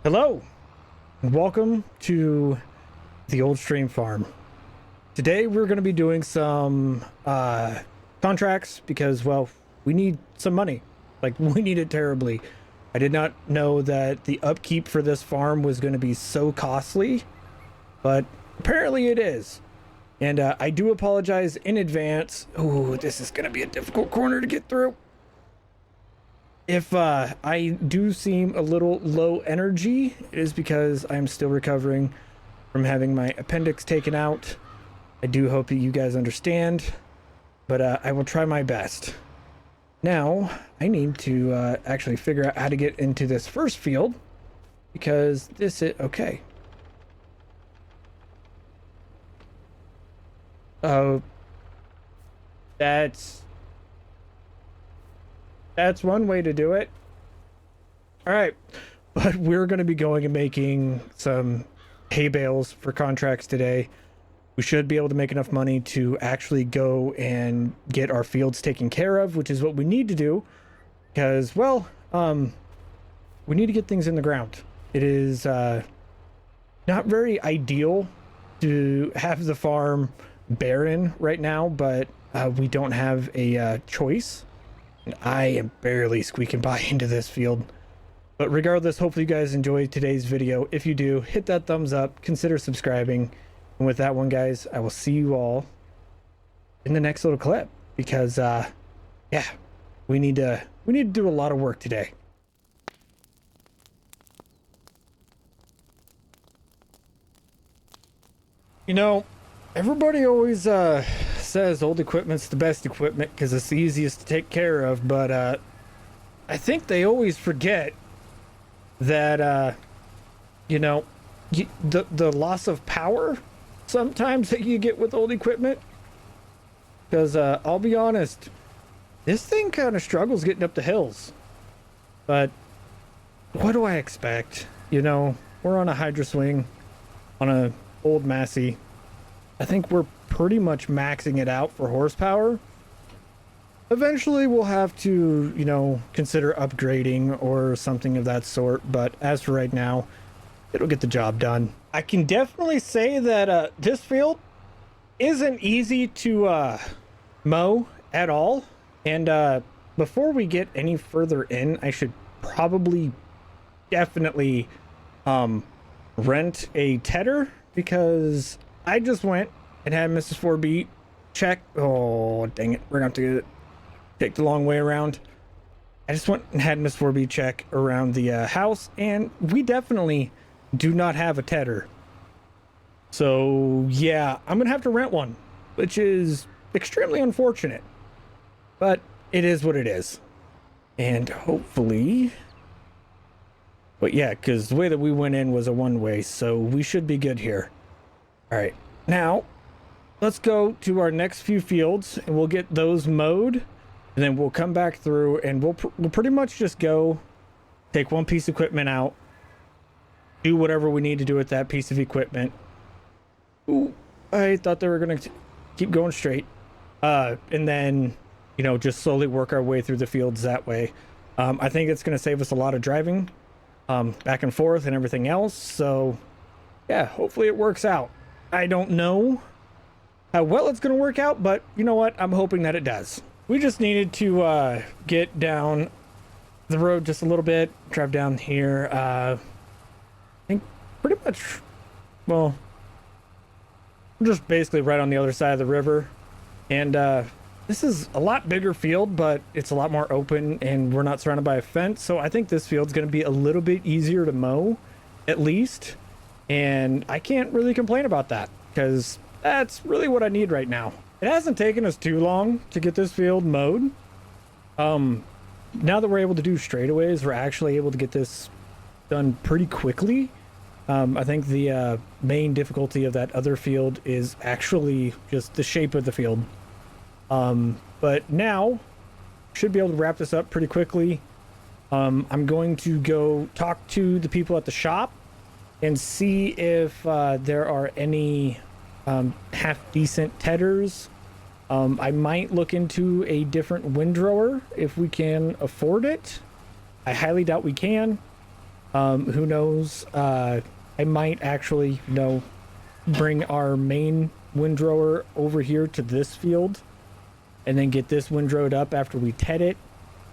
Hello, and welcome to the old stream farm. Today we're going to be doing some contracts because, well, we need some money. Like, we need it terribly. I did not know that the upkeep for this farm was going to be so costly, but apparently it is. And I do apologize in advance. Oh, this is going to be a difficult corner to get through. If I do seem a little low energy, it is because I'm still recovering from having my appendix taken out. I do hope that you guys understand, but I will try my best. Now, I need to actually figure out how to get into this first field, because this is... okay. Oh, that's one way to do it. All right, but we're going to be going and making some hay bales for contracts today. We should be able to make enough money to actually go and get our fields taken care of, which is what we need to do because, well, we need to get things in the ground. It is not very ideal to have the farm barren right now, but we don't have a choice. And I am barely squeaking by into this field. But regardless, hopefully you guys enjoyed today's video. If you do, hit that thumbs up, consider subscribing. And with that one, guys, I will see you all in the next little clip. Because, yeah, we need to do a lot of work today. You know, everybody always says old equipment's the best equipment because it's the easiest to take care of, but I think they always forget that you know, the loss of power sometimes that you get with old equipment, because I'll be honest, this thing kind of struggles getting up the hills, but what do I expect? You know, we're on a Hydra Swing on a old Massey. I think we're pretty much maxing it out for horsepower. Eventually we'll have to, you know, consider upgrading or something of that sort, but as for right now, it'll get the job done. I can definitely say that this field isn't easy to mow at all, and before we get any further in, I should probably definitely rent a tedder, because I just went and had Mrs. 4B check. Oh, dang it. We're going to have to take the long way around. I just went and had Mrs. 4B check around the house, and we definitely do not have a tedder. So, yeah, I'm going to have to rent one, which is extremely unfortunate. But it is what it is. And hopefully... but yeah, because the way that we went in was a one-way, so we should be good here. All right, now let's go to our next few fields and we'll get those mowed, and then we'll come back through and we'll pretty much just go take one piece of equipment out, do whatever we need to do with that piece of equipment. Ooh, I thought they were going to keep going straight. And then, you know, just slowly work our way through the fields that way. I think it's going to save us a lot of driving back and forth and everything else. So yeah, hopefully it works out. I don't know how well it's going to work out, but you know what? I'm hoping that it does. We just needed to get down the road just a little bit, drive down here. I think pretty much, well, we're just basically right on the other side of the river. And this is a lot bigger field, but it's a lot more open and we're not surrounded by a fence. So I think this field's going to be a little bit easier to mow, at least. And I can't really complain about that, because that's really what I need right now. It hasn't taken us too long to get this field mowed. Now that we're able to do straightaways, we're actually able to get this done pretty quickly. I think the main difficulty of that other field is actually just the shape of the field. But now should be able to wrap this up pretty quickly. I'm going to go talk to the people at the shop and see if there are any half decent tedders. I might look into a different windrower if we can afford it. I highly doubt we can, Who knows? I might actually, bring our main windrower over here to this field and then get this windrowed up after we TED it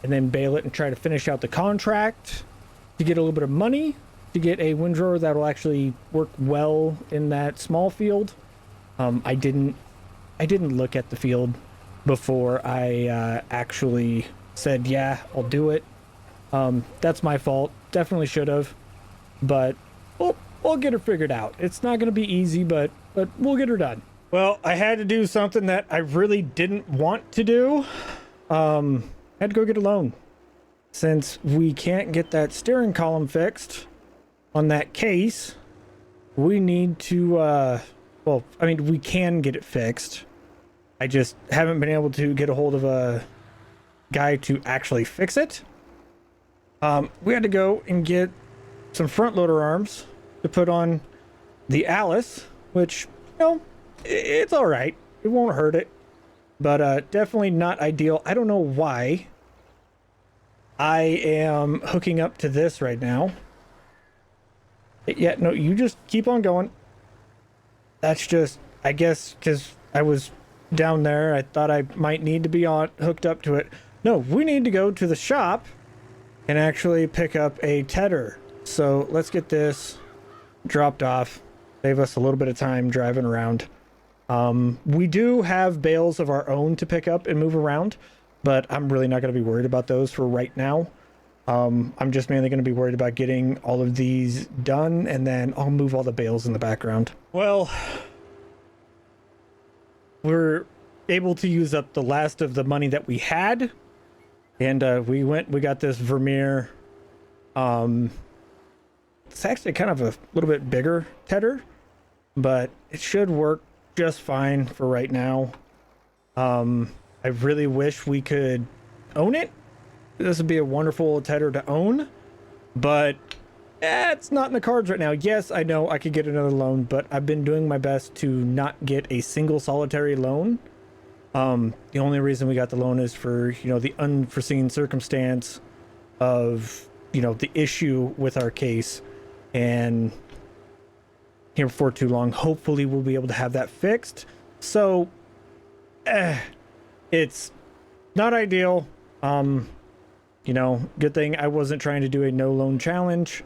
and then bale it and try to finish out the contract to get a little bit of money to get a windrower that will actually work well in that small field. I didn't look at the field before I actually said, yeah, I'll do it. That's my fault. Definitely should have, but we'll get her figured out. It's not going to be easy, but we'll get her done. Well, I had to do something that I really didn't want to do. I had to go get a loan. Since we can't get that steering column fixed on that case, we need to, well, I mean, we can get it fixed. I just haven't been able to get a hold of a guy to actually fix it. We had to go and get some front loader arms to put on the Aorus, which, it's all right. It won't hurt it, but definitely not ideal. I don't know why I am hooking up to this right now. Yeah, no, you just keep on going. That's just, I guess, because I was down there, I thought I might need to be hooked up to it. No, we need to go to the shop and actually pick up a tedder. So let's get this dropped off. Save us a little bit of time driving around. We do have bales of our own to pick up and move around, but I'm really not going to be worried about those for right now. I'm just mainly going to be worried about getting all of these done, and then I'll move all the bales in the background. Well, we're able to use up the last of the money that we had, and we got this Vermeer. It's actually kind of a little bit bigger tedder, but it should work just fine for right now. I really wish we could own it. This would be a wonderful tedder to own, but it's not in the cards right now. Yes, I know I could get another loan, but I've been doing my best to not get a single solitary loan. The only reason we got the loan is for, the unforeseen circumstance of, the issue with our case. And here before too long, hopefully we'll be able to have that fixed. So, it's not ideal. Good thing I wasn't trying to do a no loan challenge,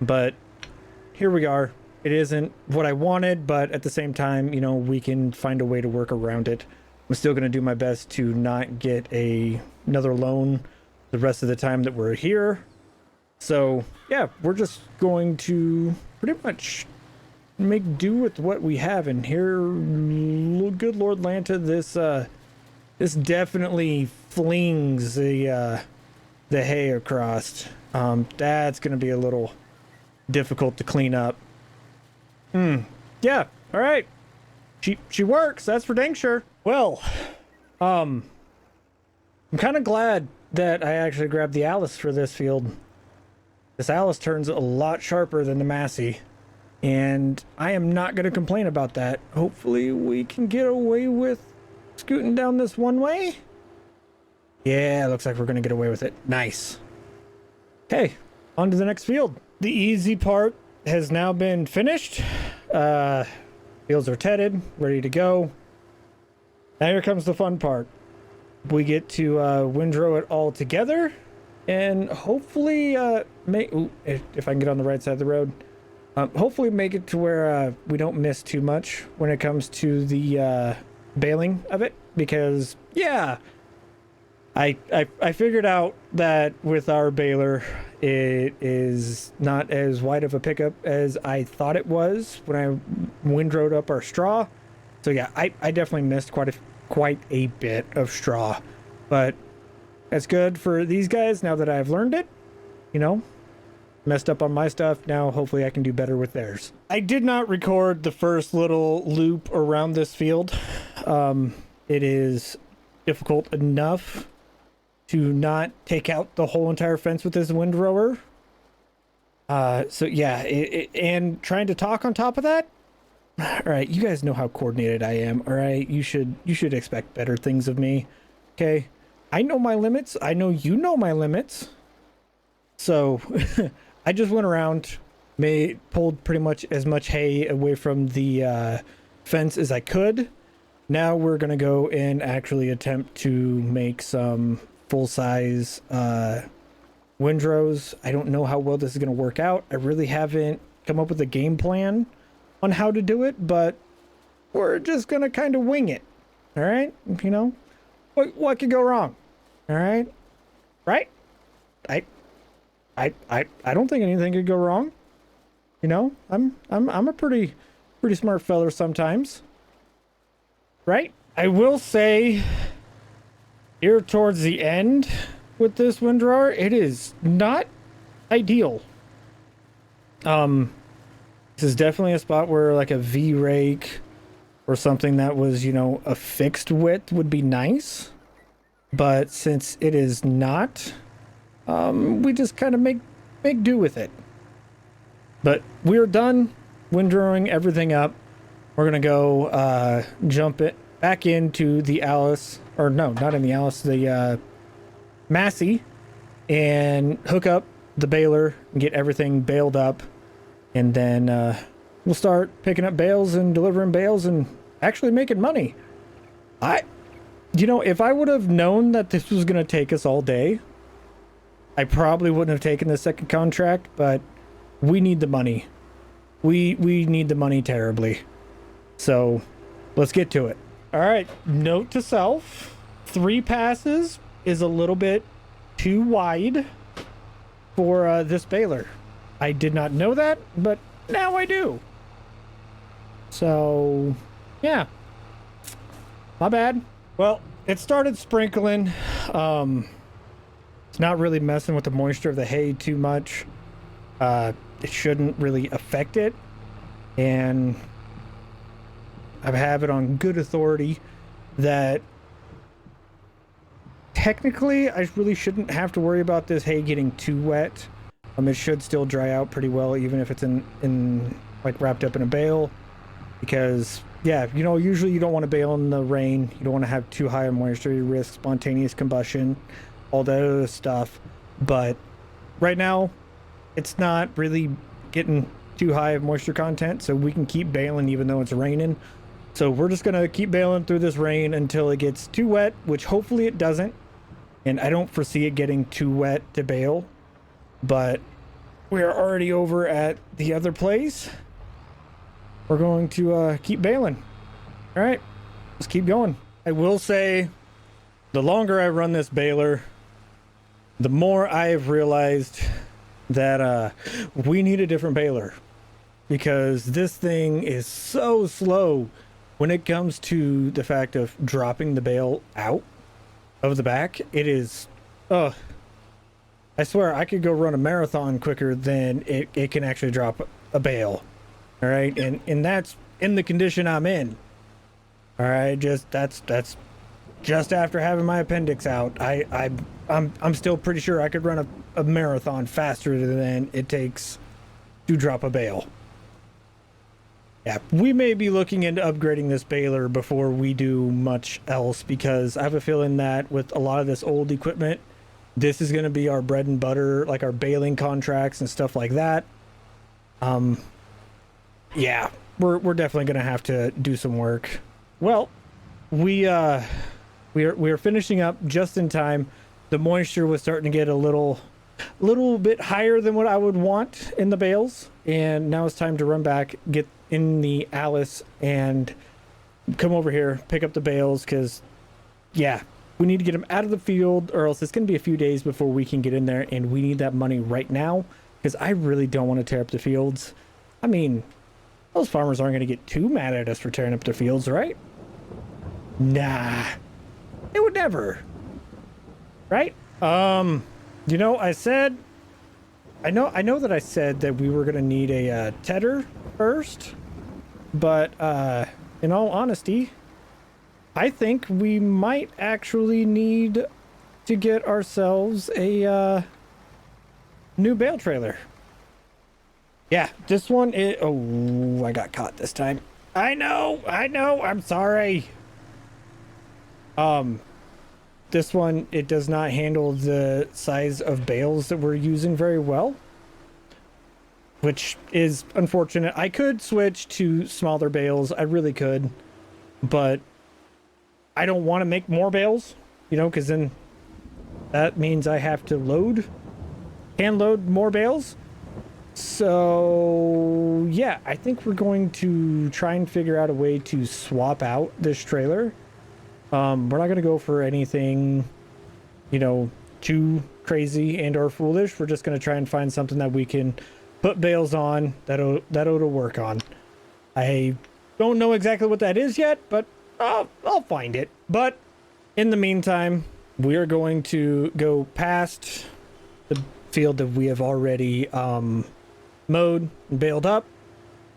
but here we are. It isn't what I wanted, but at the same time, we can find a way to work around it. I'm still going to do my best to not get another loan the rest of the time that we're here. So yeah, we're just going to pretty much make do with what we have. And here, good Lord Lanta, this definitely flings the hay across. That's going to be a little difficult to clean up. Yeah, all right. She works, that's for dang sure. Well, I'm kind of glad that I actually grabbed the Aorus for this field. This Aorus turns a lot sharper than the Massey, and I am not going to complain about that. Hopefully we can get away with scooting down this one way. Yeah, looks like we're going to get away with it. Nice. Okay, on to the next field. The easy part has now been finished. Fields are tedded, ready to go. Now here comes the fun part. We get to windrow it all together, and hopefully if I can get on the right side of the road, hopefully make it to where we don't miss too much when it comes to the baling of it, because yeah, I figured out that with our baler, it is not as wide of a pickup as I thought it was when I windrowed up our straw. So yeah, I definitely missed quite a bit of straw, but that's good for these guys now that I've learned it. Messed up on my stuff. Now hopefully I can do better with theirs. I did not record the first little loop around this field. It is difficult enough to not take out the whole entire fence with this windrower. So yeah, and trying to talk on top of that. All right, you guys know how coordinated I am. All right, you should expect better things of me. Okay, I know my limits. I know you know my limits. So I just went around, pulled pretty much as much hay away from the fence as I could. Now we're gonna go and actually attempt to make some full-size windrows. I don't know how well this is gonna work out. I really haven't come up with a game plan on how to do it, but we're just gonna kind of wing it. All right, you know, what could go wrong? All right, right? I don't think anything could go wrong. You know, I'm a pretty smart fella sometimes. Right? I will say here towards the end with this windrower, it is not ideal. This is definitely a spot where like a V-rake or something that was, you know, a fixed width would be nice. But since it is not, we just kind of make do with it. But we're done windrowing everything up. We're gonna go jump it back into the Alice, or no, not in the Alice, the Massey, and hook up the baler and get everything baled up, and then we'll start picking up bales and delivering bales and actually making money. You know, if I would have known that this was gonna take us all day, I probably wouldn't have taken the second contract, but we need the money. We need the money terribly. So let's get to it. All right, note to self, 3 passes is a little bit too wide for this baler. I did not know that, but now I do. So yeah, my bad. Well, it started sprinkling. It's not really messing with the moisture of the hay too much. It shouldn't really affect it, and I have it on good authority that technically I really shouldn't have to worry about this hay getting too wet. It should still dry out pretty well, even if it's in like wrapped up in a bale, because yeah, you know, usually you don't want to bale in the rain. You don't want to have too high a moisture. You risk spontaneous combustion, all that other stuff. But right now it's not really getting too high of moisture content, so we can keep baling even though it's raining. So we're just gonna keep baling through this rain until it gets too wet, which hopefully it doesn't, and I don't foresee it getting too wet to bale. But we're already over at the other place. We're going to keep baling. All right, let's keep going. I will say, the longer I run this baler, the more I've realized that we need a different baler, because this thing is so slow when it comes to the fact of dropping the bale out of the back. It is, I swear I could go run a marathon quicker than it can actually drop a bale. All right, and that's in the condition I'm in. All right, that's just after having my appendix out. I'm still pretty sure I could run a marathon faster than it takes to drop a bale. Yeah, we may be looking into upgrading this baler before we do much else, because I have a feeling that with a lot of this old equipment, this is going to be our bread and butter, like our baling contracts and stuff like that. Yeah, we're definitely going to have to do some work. Well, we are finishing up just in time. The moisture was starting to get a little bit higher than what I would want in the bales, and now it's time to run back, get in the Alice, and come over here, pick up the bales, because yeah, we need to get them out of the field, or else it's going to be a few days before we can get in there, and we need that money right now, because I really don't want to tear up the fields. I mean, those farmers aren't going to get too mad at us for tearing up their fields, right? Nah, they would never, right? You know, I know that I said that we were going to need a tedder first, but in all honesty, I think we might actually need to get ourselves a new bale trailer. Yeah, this one is... Oh, I got caught this time. I know, I'm sorry. This one, it does not handle the size of bales that we're using very well. which is unfortunate. I could switch to smaller bales. I really could, but I don't want to make more bales, you know, because then that means I have to hand load more bales. So yeah, I think we're going to try and figure out a way to swap out this trailer. We're not going to go for anything, you know, too crazy and or foolish. We're just going to try and find something that we can put bales on that'll work on. I don't know exactly what that is yet, but I'll find it. But in the meantime, we are going to go past the field that we have already mowed and baled up,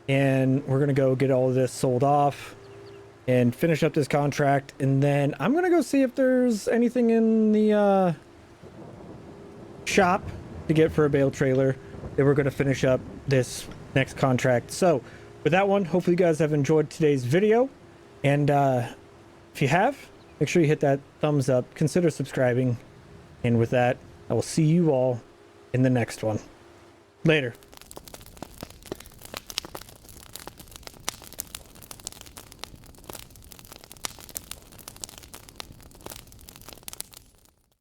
and we're gonna go get all of this sold off and finish up this contract, and then I'm gonna go see if there's anything in the shop to get for a bale trailer that we're gonna finish up this next contract. So with that one, hopefully you guys have enjoyed today's video, and if you have, make sure you hit that thumbs up, consider subscribing, and with that, I will see you all in the next one. Later.